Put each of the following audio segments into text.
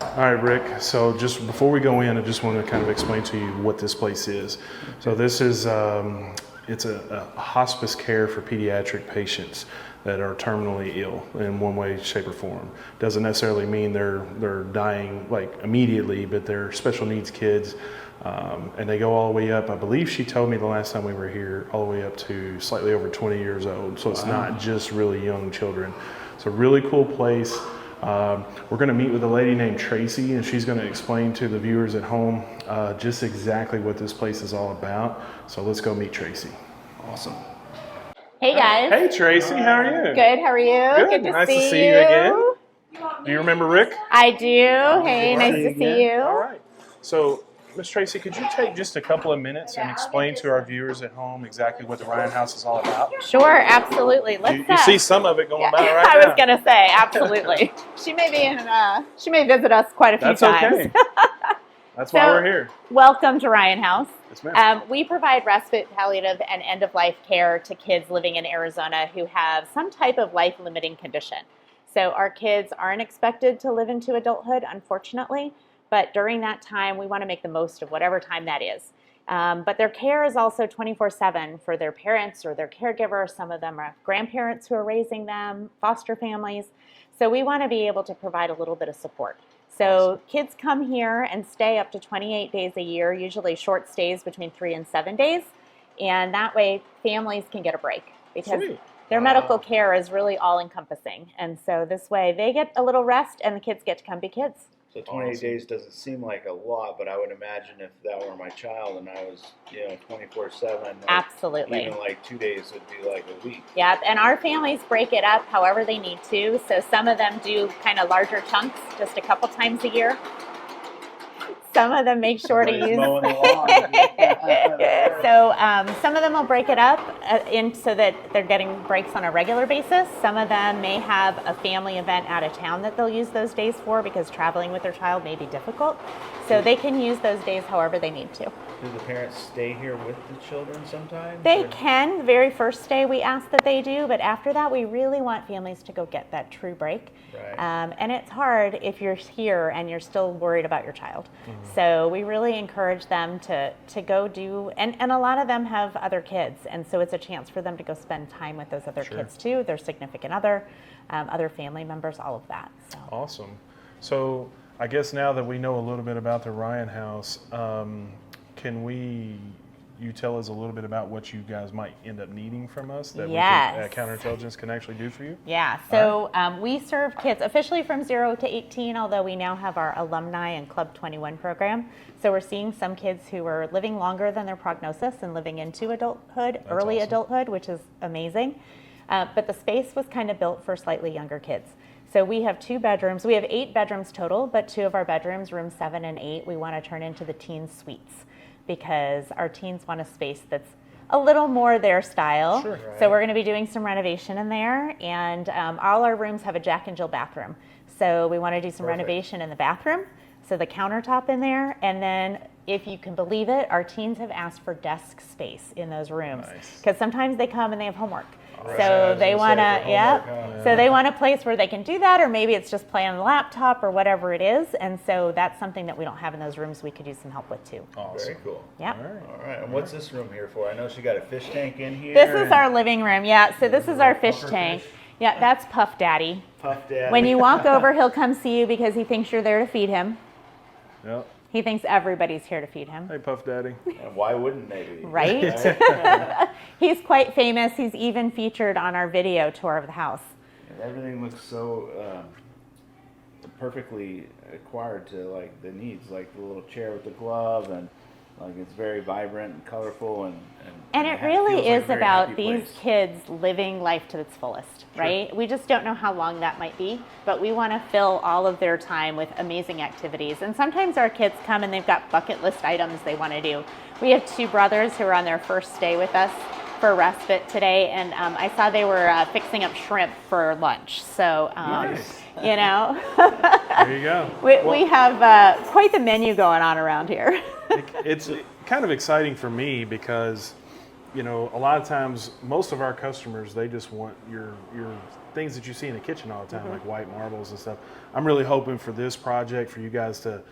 All right, Rick. So just before we go in, I just want to kind of explain to you what this place is. So this is it's a hospice care for pediatric patients that are terminally ill in one way, shape, or form. Doesn't necessarily mean they're dying like immediately, but they're special needs kids, and they go all the way up. I believe she told me the last time we were here, all the way up to slightly over 20 years old. So it's not just really young children. It's a really cool place. We're going to meet with a lady named Tracy, and she's going to explain to the viewers at home just exactly what this place is all about. So let's go meet Tracy. Awesome. Hey guys. Hey Tracy, how are you? Good, how are you? Good. Nice to see you again. Do you remember Rick? I do. Hey, nice to see you. All right. So, Miss Tracy, could you take just a couple of minutes and explain to our viewers at home exactly what the Ryan House is all about? Sure, absolutely. You see some of it going by right I now. was gonna say, absolutely. She may be in. She may visit us quite a few times. Okay. That's why we're here. Welcome to Ryan House. Yes, ma'am. We provide respite, palliative, and end-of-life care to kids living in Arizona who have some type of life-limiting condition. So our kids aren't expected to live into adulthood, unfortunately, but during that time, we want to make the most of whatever time that is. But their care is also 24/7 for their parents or their caregiver. Some of them are grandparents who are raising them, foster families. So we want to be able to provide a little bit of support. So kids come here and stay up to 28 days a year, usually short stays between 3 and 7 days. And that way families can get a break because their medical care is really all encompassing. And so this way they get a little rest and the kids get to come be kids. So 28 days doesn't seem like a lot, but I would imagine if that were my child and I was, 24/7. Absolutely. Even like 2 days would be like a week. Yep, and our families break it up however they need to. So some of them do kind of larger chunks just a couple times a year. Some of them make sure to use. Mowing the lawn. So some of them will break it up so that they're getting breaks on a regular basis. Some of them may have a family event out of town that they'll use those days for because traveling with their child may be difficult. So they can use those days however they need to. Do the parents stay here with the children sometimes? They can. The very first day we ask that they do, but after that we really want families to go get that true break. Right. And it's hard if you're here and you're still worried about your child. So we really encourage them to go do, and a lot of them have other kids, and so it's a chance for them to go spend time with those other kids too, their significant other family members, all of that. So. Awesome. So I guess now that we know a little bit about the Ryan House, can you tell us a little bit about what you guys might end up needing from us that we can, Counterintelligence can actually do for you? Yeah, so we serve kids officially from 0 to 18, although we now have our alumni and Club 21 program. So we're seeing some kids who are living longer than their prognosis and living into adulthood, early adulthood, which is amazing. But the space was kind of built for slightly younger kids. So we have 2 bedrooms. We have 8 bedrooms total, but 2 of our bedrooms, rooms 7 and 8, we want to turn into the teen suites, because our teens want a space that's a little more their style. Sure. So we're going to be doing some renovation in there, and all our rooms have a Jack and Jill bathroom. So we want to do some renovation in the bathroom, so the countertop in there, and then if you can believe it, our teens have asked for desk space in those rooms because sometimes they come and they have homework. So they want to, so they want a place where they can do that, or maybe it's just play on the laptop or whatever it is. And so that's something that we don't have in those rooms we could use some help with too. Awesome. Very cool. Yep. All right. And what's this room here for? I know she got a fish tank in here. This is our living room. Yeah. So this is our fish tank. Yeah, that's Puff Daddy. Puff Daddy. When you walk over, he'll come see you because he thinks you're there to feed him. Yep. He thinks everybody's here to feed him. Hey, Puff Daddy. And why wouldn't they be? Right? He's quite famous. He's even featured on our video tour of the house. And everything looks so perfectly acquired to like the needs, like the little chair with the glove, and like it's very vibrant and colorful, and it really is about these kids living life to its fullest, right? We just don't know how long that might be, but we want to fill all of their time with amazing activities. And sometimes our kids come and they've got bucket list items they want to do. We have 2 brothers who are on their first day with us for respite today, and I saw they were fixing up shrimp for lunch. So, you know, there you go. We have quite the menu going on around here. It's kind of exciting for me because, a lot of times most of our customers, they just want your things that you see in the kitchen all the time, like white marbles and stuff. I'm really hoping for this project for you guys to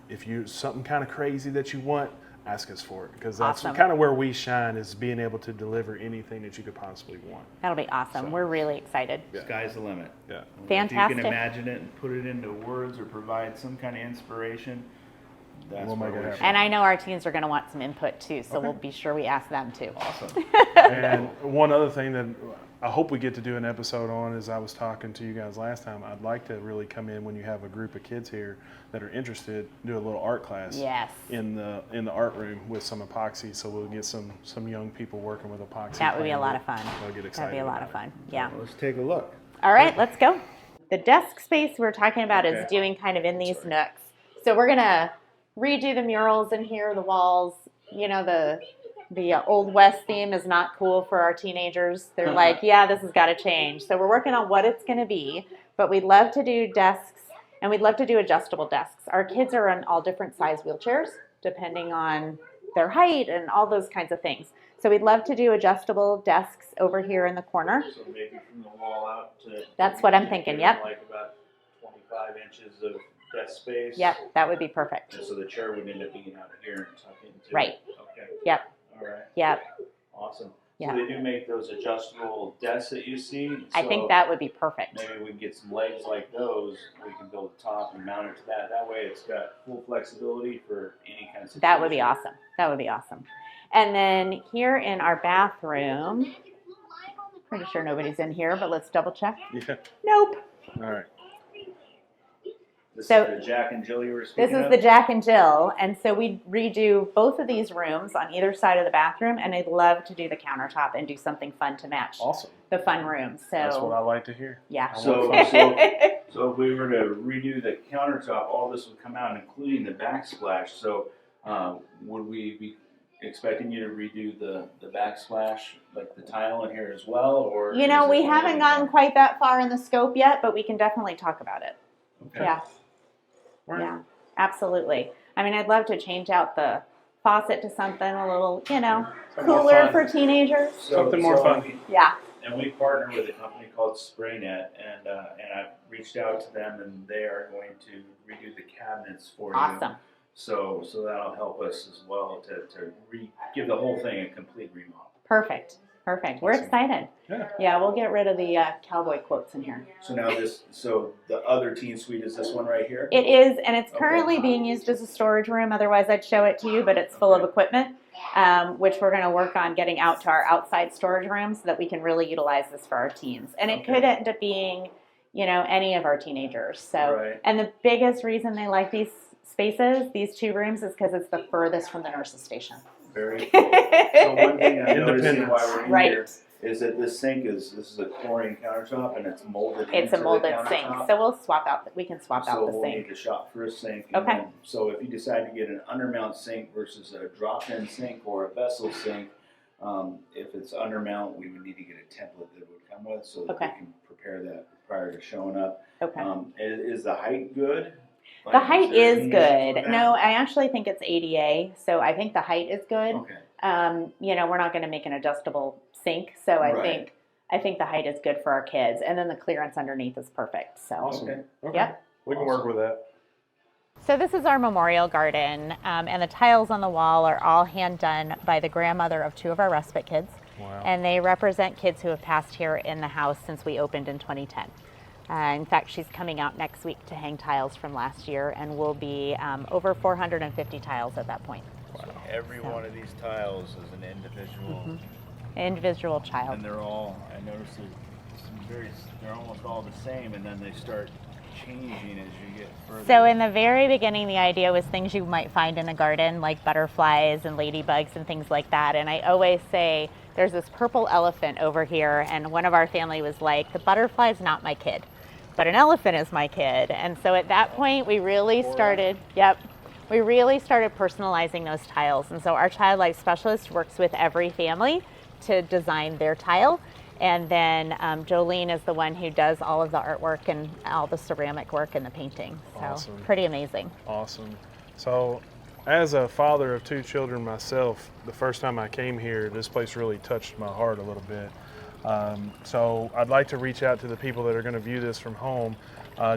if you something kind of crazy that you want, ask us for it, because that's Awesome. kind of where we shine, is being able to deliver anything that you could possibly want. That'll be awesome. We're really excited. Sky's the limit. Yeah. Fantastic. If you can imagine it and put it into words or provide some kind of inspiration, that's We'll where make it we happen. shine. And I know our teens are going to want some input too, so we'll be sure we ask them too. Awesome. And one other thing that I hope we get to do an episode on, is I was talking to you guys last time, I'd like to really come in when you have a group of kids here that are interested, do a little art class Yes. in the art room with some epoxy, so we'll get some young people working with epoxy. That would be a playing lot with of fun. it. They'll get That'd excited be a lot about of it. fun. Yeah. Let's take a look. All right, let's go. The desk space we're talking about is Okay. doing kind of in these nooks. So we're going to redo the murals in here, the walls. You know, the Old West theme is not cool for our teenagers. They're like, yeah, this has got to change. So we're working on what it's going to be, but we'd love to do desks, and we'd love to do adjustable desks. Our kids are in all different size wheelchairs, depending on their height and all those kinds of things. So we'd love to do adjustable desks over here in the corner. So maybe from the wall out to. That's what I'm thinking, yep. Like about 25 inches of desk space. Yep, that would be perfect. And so the chair would end up being out here and tuck into. Right. Okay. Yep, All right. yep. Awesome. Yeah. So they do make those adjustable desks that you see. I think that would be perfect. Maybe we can get some legs like those. We can build a top and mount it to that. That way it's got full flexibility for any kind of situation. That would be awesome. That would be awesome. And then here in our bathroom, pretty sure nobody's in here, but let's double check. Yeah. Nope. All right. This So- is the Jack and Jill you were This speaking is of? the Jack and Jill, and so we redo both of these rooms on either side of the bathroom, and I'd love to do the countertop and do something fun to match Awesome. the fun rooms. That's what I So like to hear. yeah. So So if we were to redo the countertop, all this would come out, including the backsplash. So would we be expecting you to redo the backsplash, like the tile in here as well, or? You know, is we it haven't only- gotten quite that far in the scope yet, but we can definitely talk about it. Okay. Yeah. Right. Yeah, absolutely. I mean, I'd love to change out the faucet to something a little, Something more cooler fun. for teenagers. Something more fun. Yeah. And we partner with a company called SprayNet, and I've reached out to them, and they are going to redo the cabinets for you. Awesome. So that'll help us as well to give the whole thing a complete remodel. Perfect. Perfect. We're Awesome. excited. Yeah. Yeah, we'll get rid of the cowboy quotes in here. So now so the other teen suite is this one right here? It is, and it's Okay. currently being used as a storage room. Otherwise, I'd show it to you, but it's full of Okay. equipment, which we're going to work on getting out to our outside storage room so that we can really utilize this for our teens. And it Okay. could end up being, any of our teenagers. So, Right. and the biggest reason they like these spaces, these two rooms, is because it's the furthest from the nurse's station. Very cool. So one thing I'm noticing while we're in Right. here is that this is a chlorine countertop, and it's molded It's into a molded the sink, countertop. so we can swap So out the we'll sink. need to shop for a sink. Okay. And then, so if you decide to get an undermount sink versus a drop-in sink or a vessel sink, if it's undermount, we would need to get a template that it would come with so that Okay. we can prepare that prior to showing up. Okay. Is the height good? The Like, height there is any issue good. with that? No, I actually think it's ADA, so I think the height is good. Okay. We're not going to make an adjustable sink, so Right. I think the height is good for our kids, and then the clearance underneath is perfect. So, Awesome. Okay. Okay. Yep. We can work with that. So this is our memorial garden, and the tiles on the wall are all hand done by the grandmother of two of our respite kids, Wow. and they represent kids who have passed here in the house since we opened in 2010. In fact, she's coming out next week to hang tiles from last year, and we'll be over 450 tiles at that point. Every one of these tiles is an individual, Individual child. and they're all. I noticed they're almost all the same, and then they start changing as you get further. So in the very beginning, the idea was things you might find in a garden, like butterflies and ladybugs and things like that. And I always say, there's this purple elephant over here, and one of our family was like, the butterfly's not my kid, but an elephant is my kid. And so at that point, we really started personalizing those tiles. And so our child life specialist works with every family to design their tile. And then Jolene is the one who does all of the artwork and all the ceramic work and the painting. So Awesome. pretty amazing. Awesome. So, as a father of two children myself, the first time I came here, this place really touched my heart a little bit. So I'd like to reach out to the people that are going to view this from home.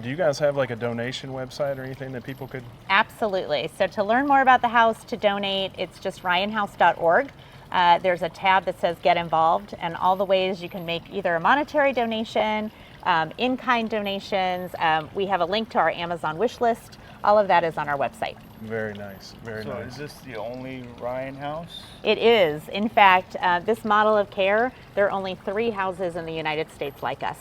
Do you guys have like a donation website or anything that people could? Absolutely. So to learn more about the house, to donate, it's just ryanhouse.org. There's a tab that says Get Involved, and all the ways you can make either a monetary donation, in-kind donations. We have a link to our Amazon wish list. All of that is on our website. Very nice, very So nice. is this the only Ryan House? It is. In fact, this model of care, there are only 3 houses in the United States like us.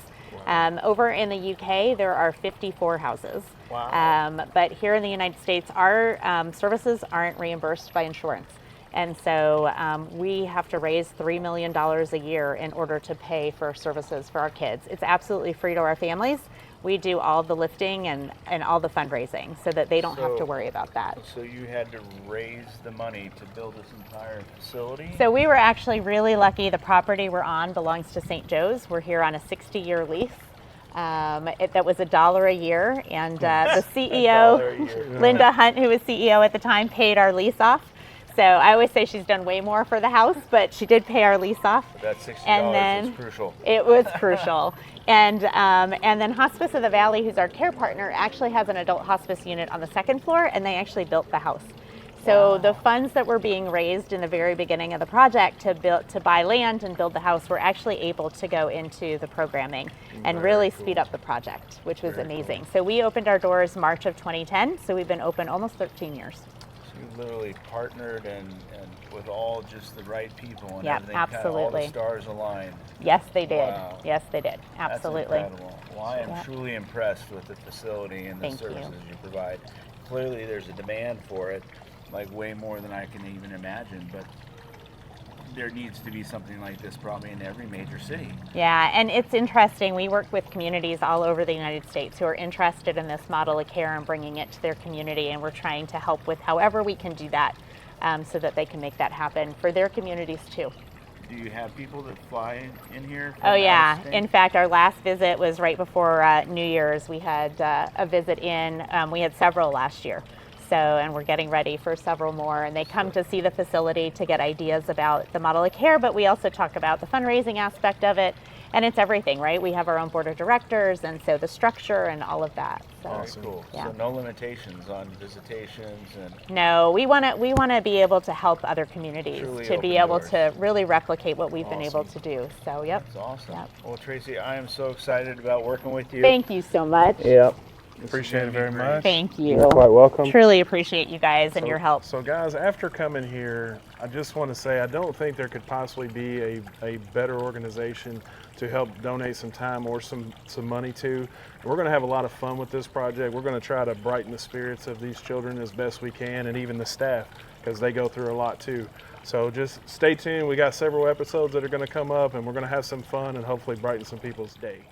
Over in the UK, there are 54 houses. Wow. But here in the United States, our services aren't reimbursed by insurance. And so we have to raise $3 million a year in order to pay for services for our kids. It's absolutely free to our families. We do all the lifting and all the fundraising so that they don't have to worry about that. So you had to raise the money to build this entire facility? So we were actually really lucky. The property we're on belongs to St. Joe's. We're here on a 60-year lease. That was $1 a year, and the CEO, Linda Hunt, who was CEO at the time, paid our lease off. So I always say she's done way more for the house, but she did pay our lease off. That $60 And then is crucial. It was crucial. And then Hospice of the Valley, who's our care partner, actually has an adult hospice unit on the 2nd floor, and they actually built the house. So the funds that were being raised in the very beginning of the project to buy land and build the house were actually able to go into the programming and really speed up the project, which was amazing. So we opened our doors March of 2010, so we've been open almost 13 years. So you literally partnered and with all just the right people and Yeah, everything. Kind of all absolutely. the stars aligned. Yes, they did. Wow. Yes, they did. Absolutely. That's incredible. Well, I am Yeah. truly impressed with the facility and the Thank you. services you provide. Clearly there's a demand for it, like way more than I can even imagine, but there needs to be something like this probably in every major city. Yeah, and it's interesting. We work with communities all over the United States who are interested in this model of care and bringing it to their community, and we're trying to help with however we can do that so that they can make that happen for their communities too. Do you have people that fly in here? Oh yeah, out of state? in fact our last visit was right before New Year's. We had a visit in, we had several last year. So, and we're getting ready for several more, and they come to see the facility to get ideas about the model of care, but we also talk about the fundraising aspect of it, and it's everything, right? We have our own board of directors, and so the structure and all of that. So, Very cool. Yeah. So no limitations on visitations and no, we want to be able to help other communities Truly to be open able doors. to really replicate what we've been able Awesome. to do. So, yep. that's awesome. Yep. Well, Tracy, I am so excited about working with you. Thank you so much. Yep. Appreciate it very much. Thank you. You're quite welcome. Truly appreciate you guys and your help. So guys, after coming here, I just want to say I don't think there could possibly be a better organization to help donate some time or some money to. We're going to have a lot of fun with this project. We're going to try to brighten the spirits of these children as best we can, and even the staff, because they go through a lot too. So just stay tuned. We got several episodes that are going to come up, and we're going to have some fun and hopefully brighten some people's day.